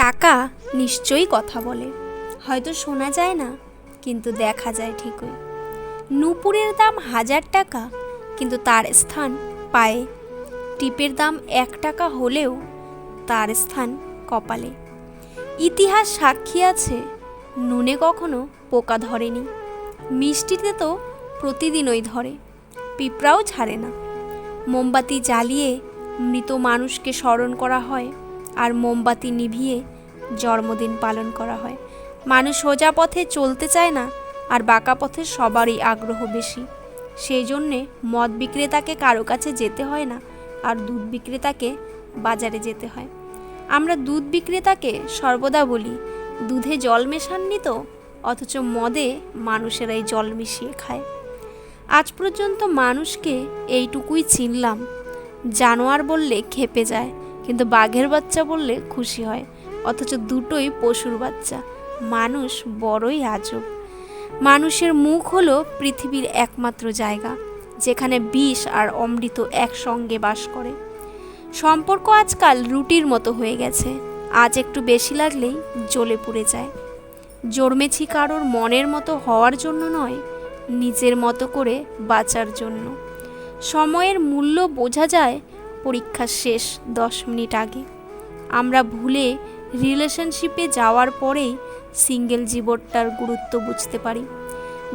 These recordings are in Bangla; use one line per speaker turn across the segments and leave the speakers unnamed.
টাকা নিশ্চয়ই কথা বলে, হয়তো শোনা যায় না, কিন্তু দেখা যায় ঠিকই। নূপুরের দাম 1000 টাকা, কিন্তু তার স্থান পায়ে। টিপের দাম 1 টাকা হলেও তার স্থান কপালে। ইতিহাস সাক্ষী আছে, নুনে কখনো পোকা ধরেনি, মিষ্টিতে তো প্রতিদিনই ধরে, পিঁপড়াও ছাড়ে না। মোমবাতি জ্বালিয়ে মৃত মানুষকে স্মরণ করা হয়, আর মোমবাতি নিভিয়ে জন্মদিন পালন করা হয়। মানুষ সোজা পথে চলতে চায় না, আর বাঁকা পথে সবারই আগ্রহ বেশি। সেই জন্যে মদ বিক্রেতাকে কারো কাছে যেতে হয় না, আর দুধ বিক্রেতাকে বাজারে যেতে হয়। আমরা দুধ বিক্রেতাকে সর্বদা বলি, দুধে জল মেশাননি তো, অথচ মদে মানুষেরাই জল মিশিয়ে খায়। আজ পর্যন্ত মানুষকে এইটুকুই চিনলাম, জানোয়ার বললে ক্ষেপে যায়, কিন্তু বাঘের বাচ্চা বললে খুশি হয়, অথচ দুটোই পশুর বাচ্চা। মানুষ বড়ই আজব। মানুষের মুখ হলো পৃথিবীর একমাত্র জায়গা যেখানে বিষ আর অমৃত একসঙ্গে বাস করে। সম্পর্ক আজকাল রুটির মতো হয়ে গেছে, আজ একটু বেশি লাগলেই জ্বলে পুড়ে যায়। জন্মেছি কারোর মনের মতো হওয়ার জন্য নয়, নিজের মতো করে বাঁচার জন্য। সময়ের মূল্য বোঝা যায় পরীক্ষা শেষ 10 মিনিট আগে। আমরা ভুলে রিলেশনশিপে যাওয়ার পরেই সিঙ্গেল জীবনটার গুরুত্ব বুঝতে পারি।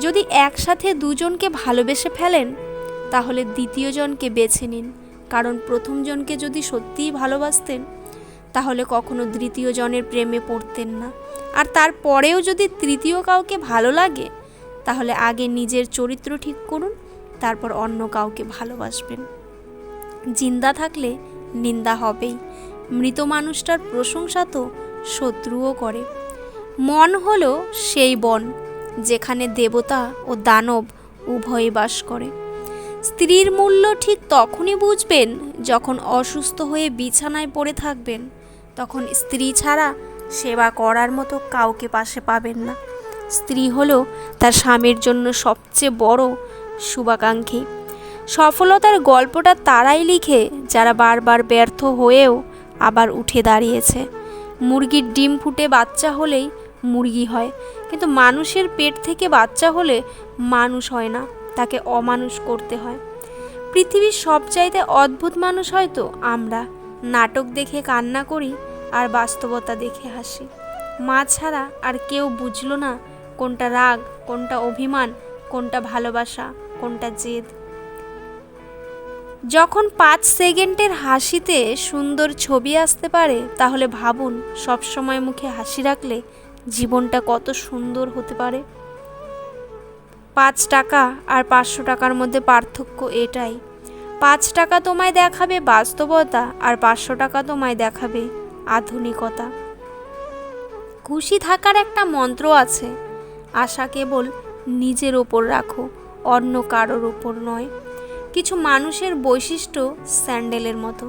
যদি একসাথে দুজনকে ভালোবেসে ফেলেন, তাহলে দ্বিতীয় জনকে বেছে নিন, কারণ প্রথম জনকে যদি সত্যিই ভালোবাসতেন, তাহলে কখনো দ্বিতীয় জনের প্রেমে পড়তেন না। আর তারপরেও যদি তৃতীয় কাউকে ভালো লাগে, তাহলে আগে নিজের চরিত্র ঠিক করুন, তারপর অন্য কাউকে ভালোবাসবেন। জিন্দা থাকলে নিন্দা হবেই, মৃত মানুষটার প্রশংসা তো শত্রুও করে। মন হলো সেই বন যেখানে দেবতা ও দানব উভয়ে বাস করে। স্ত্রীর মূল্য ঠিক তখনই বুঝবেন যখন অসুস্থ হয়ে বিছানায় পড়ে থাকবেন, তখন স্ত্রী ছাড়া সেবা করার মতো কাউকে পাশে পাবেন না। স্ত্রী হলো তার স্বামীর জন্য সবচেয়ে বড় শুভাকাঙ্ক্ষী। সফলতার গল্পটা তারাই লিখে যারা বারবার ব্যর্থ হয়েও আবার উঠে দাঁড়িয়েছে। মুরগির ডিম ফুটে বাচ্চা হলেই মুরগি হয়, কিন্তু মানুষের পেট থেকে বাচ্চা হলে মানুষ হয় না, তাকে অমানুষ করতে হয়। পৃথিবীর সবচাইতে অদ্ভুত মানুষ হয়তো আমরা। নাটক দেখে কান্না করি আর বাস্তবতা দেখে হাসি। মা ছাড়া আর কেউ বুঝলো না কোনটা রাগ, কোনটা অভিমান, কোনটা ভালোবাসা, কোনটা জেদ। যখন 5 সেকেন্ডের হাসিতে সুন্দর ছবি আসতে পারে, তাহলে ভাবুন সবসময় মুখে হাসি রাখলে জীবনটা কত সুন্দর হতে পারে। 5 টাকা আর 500 টাকার মধ্যে পার্থক্য এটাই, 5 টাকা তোমায় দেখাবে বাস্তবতা, আর 500 টাকা তোমায় দেখাবে আধুনিকতা। খুশি থাকার একটা মন্ত্র আছে, আশা কেবল নিজের ওপর রাখো, অন্য কারোর ওপর নয়। কিছু মানুষের বৈশিষ্ট্য স্যান্ডেলের মতো,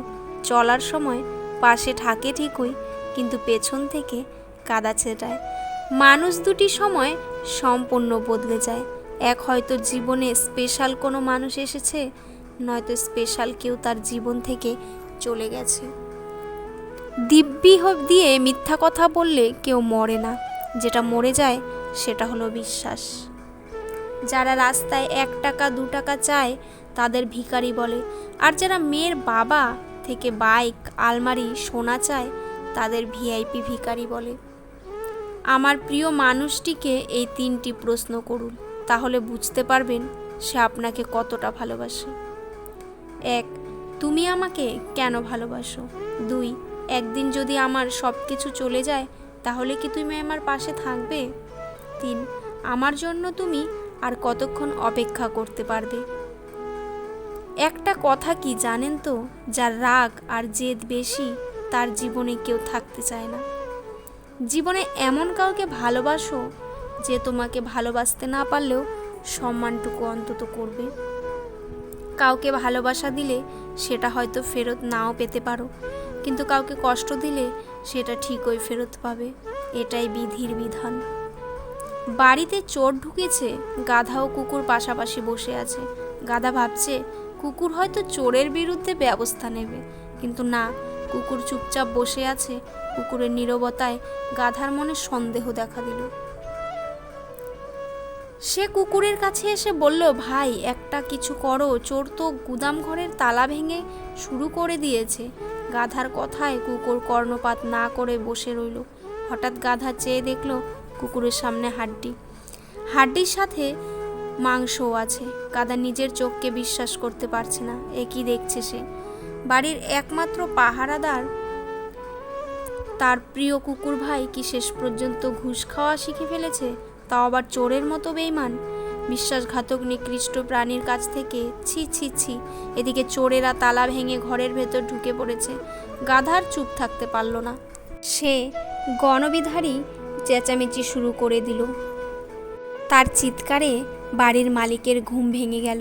চলার সময় পাশে থাকে ঠিকই, কিন্তু পেছন থেকে কাদা ছেটায়। মানুষ দুটি সময় সম্পূর্ণ বদলে যায়। এক হয়তো জীবনে স্পেশাল কোনো মানুষ এসেছে, নয়তো স্পেশাল কেউ তার জীবন থেকে চলে গেছে। দিব্যি দিয়ে মিথ্যা কথা বললে কেউ মরে না, যেটা মরে যায় সেটা হলো বিশ্বাস। যারা রাস্তায় 1 টাকা 2 টাকা চায় তাদের ভিখারি বলে, আর যারা মেয়ের বাবা থেকে বাইক, আলমারি, সোনা চায় তাদের ভিআইপি ভিখারি বলে। আমার প্রিয় মানুষটিকে এই 3টি প্রশ্ন করুন, তাহলে বুঝতে পারবেন সে আপনাকে কতটা ভালোবাসে। 1. তুমি আমাকে কেন ভালোবাসো? 2. একদিন যদি আমার সব কিছু চলে যায়, তাহলে কি তুমি আমার পাশে থাকবে? 3. আমার জন্য তুমি আর কতক্ষণ অপেক্ষা করতে পারবে? একটা কথা কি জানেন তো, যার রাগ আর জেদ বেশি তার জীবনে কেউ থাকতে চায় না। জীবনে এমন কাউকে ভালোবাসো যে তোমাকে ভালোবাসতে না পারলেও সম্মানটুকু অন্তত করবে। কাউকে ভালোবাসা দিলে সেটা হয়তো ফেরত নাও পেতে পারো, কিন্তু কাউকে কষ্ট দিলে সেটা ঠিকই ফেরত পাবে। এটাই বিধির বিধান। বাড়িতে চোর ঢুকেছে, গাধা ও কুকুর পাশাপাশি বসে আছে। গাধা ভাবছে কুকুর হয়তো চোরের বিরুদ্ধে ব্যবস্থা নেবে, কিন্তু না, কুকুর চুপচাপ বসে আছে কুকুরের নীরবতায় গাধার মনে সন্দেহ দেখা দিল। সে কুকুরের কাছে এসে বলল, ভাই একটা কিছু করো, চোর তো গুদাম ঘরের তালা ভেঙে শুরু করে দিয়েছে। গাধার কথায় কুকুর কর্ণপাত না করে বসে রইল। হঠাৎ গাধা চেয়ে দেখল কুকুরের সামনে হাড্ডির সাথে মাংসও আছে। গাধা নিজের চোখকে বিশ্বাস করতে পারছে না। এ কি দেখছে সে? বাড়ির একমাত্র পাহারাদার তার প্রিয় কুকুর ভাই কি শেষ পর্যন্ত ঘুষ খাওয়া শিখে ফেলেছে, তাও আবার চোরের মতো বেইমান। বিশ্বাসঘাতক নিকৃষ্ট প্রাণীর কাছ থেকে ছি ছি ছি। এদিকে চোরেরা তালা ভেঙে ঘরের ভেতর ঢুকে পড়েছে। গাধার চুপ থাকতে পারল না। সে গণবিধারী চেঁচামেচি শুরু করে দিল। তার চিৎকারে বাড়ির মালিকের ঘুম ভেঙে গেল।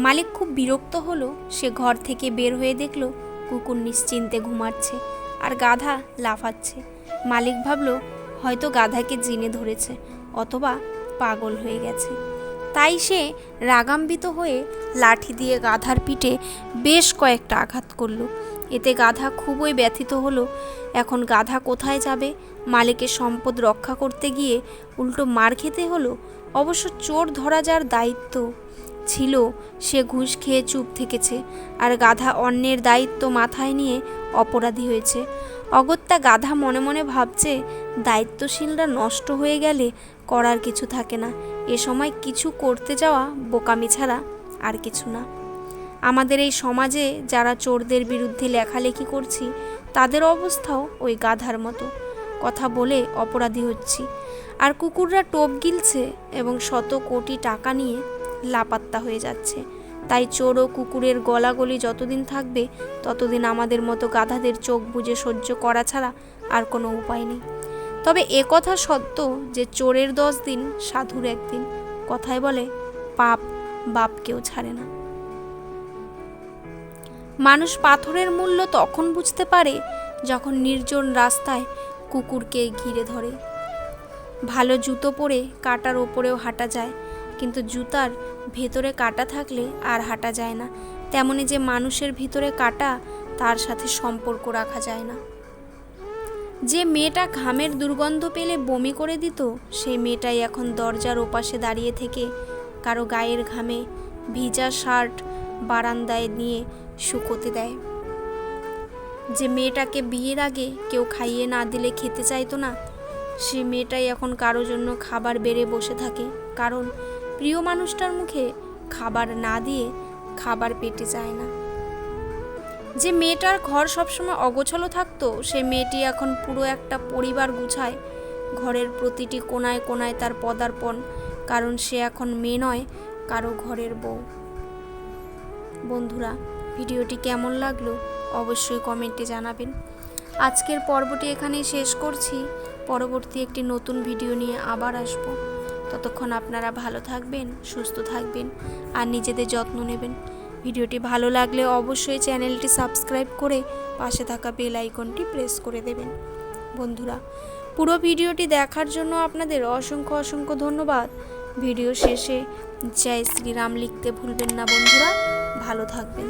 মালিক খুব বিরক্ত হলো। সে ঘর থেকে বের হয়ে দেখল কুকুর নিশ্চিন্তে ঘুমাচ্ছে আর গাধা লাফাচ্ছে। মালিক ভাবল হয়তো গাধাকে জিনে ধরেছে অথবা পাগল হয়ে গেছে। তাই সে রাগান্বিত হয়ে লাঠি দিয়ে গাধার পিঠে বেশ কয়েকটা আঘাত করল। এতে গাধা খুবই ব্যথিত হলো। এখন গাধা কোথায় যাবে? মালিকের সম্পদ রক্ষা করতে গিয়ে উল্টো মার খেতে হলো। অবশ্য চোর ধরা যার দায়িত্ব ছিল সে ঘুষ খেয়ে চুপ থেকেছে, আর গাধা অন্যের দায়িত্ব মাথায় নিয়ে অপরাধী হয়েছে। অগত্যা গাধা মনে মনে ভাবছে, দায়িত্বশীলরা নষ্ট হয়ে গেলে করার কিছু থাকে না। এ সময় কিছু করতে যাওয়া বোকামি ছাড়া আর কিছু না। আমাদের এই সমাজে যারা চোরদের বিরুদ্ধে লেখালেখি করছি তাদের অবস্থাও ওই গাধার মতো। কথা বলে অপরাধী হচ্ছি, আর কুকুররা টোপ গিলছে এবং শত কোটি টাকা নিয়ে লাপাত্তা হয়ে যাচ্ছে। তাই চোর ও কুকুরের গলাগলি যতদিন থাকবে ততদিন আমাদের মতো গাধাদের চোখ বুজে সহ্য করা ছাড়া আর কোনো উপায় নেই। তবে এ কথা সত্য যে চোরের 10 দিন সাধুর 1 দিন। কথায় বলে পাপ বাপকেও ছাড়ে না। মানুষ পাথরের মূল্য তখন বুঝতে পারে যখন নির্জন রাস্তায় কুকুরকে ঘিরে ধরে। ভালো জুতো পরে কাঁটার ওপরেও হাঁটা যায়, কিন্তু জুতার ভেতরে কাঁটা থাকলে আর হাঁটা যায় না। তেমনি যে মানুষের ভিতরে কাঁটা, তার সাথে সম্পর্ক রাখা যায় না। যে মেয়েটা ঘামের দুর্গন্ধ পেলে বমি করে দিত, সেই মেয়েটাই এখন দরজার ওপাশে দাঁড়িয়ে থেকে কারো গায়ের ঘামে ভিজা শার্ট বারান্দায় নিয়ে শুকোতে দেয়। যে মেয়েটাকে বিয়ের আগে কেউ খাইয়ে না দিলে খেতে চাইতো না, সে মেয়েটাই এখন কারো জন্য খাবার বেড়ে বসে থাকে, কারণ প্রিয় মানুষটার মুখে খাবার না দিয়ে খাবার পেটে যায় না। যে মেয়েটার ঘর সবসময় অগোছালো থাকতো, সে মেয়েটি এখন পুরো একটা পরিবার গুছায়। ঘরের প্রতিটি কোনায় কোনায় তার পদার্পণ, কারণ সে এখন মেয়ে নয়, কারো ঘরের বউ। বন্ধুরা, ভিডিওটি কেমন লাগলো অবশ্যই কমেন্টে জানাবেন। আজকের পর্বটি এখানেই শেষ করছি। পরবর্তী একটি নতুন ভিডিও নিয়ে আবার আসব। ততক্ষণ আপনারা ভালো থাকবেন, সুস্থ থাকবেন আর নিজেদের যত্ন নেবেন। ভিডিওটি ভালো লাগলে অবশ্যই চ্যানেলটি সাবস্ক্রাইব করে পাশে থাকা বেল আইকনটি প্রেস করে দেবেন। বন্ধুরা, পুরো ভিডিওটি দেখার জন্য আপনাদের অসংখ্য অসংখ্য ধন্যবাদ। ভিডিও শেষে জয় শ্রীরাম লিখতে ভুলবেন না বন্ধুরা। ভালো থাকবেন।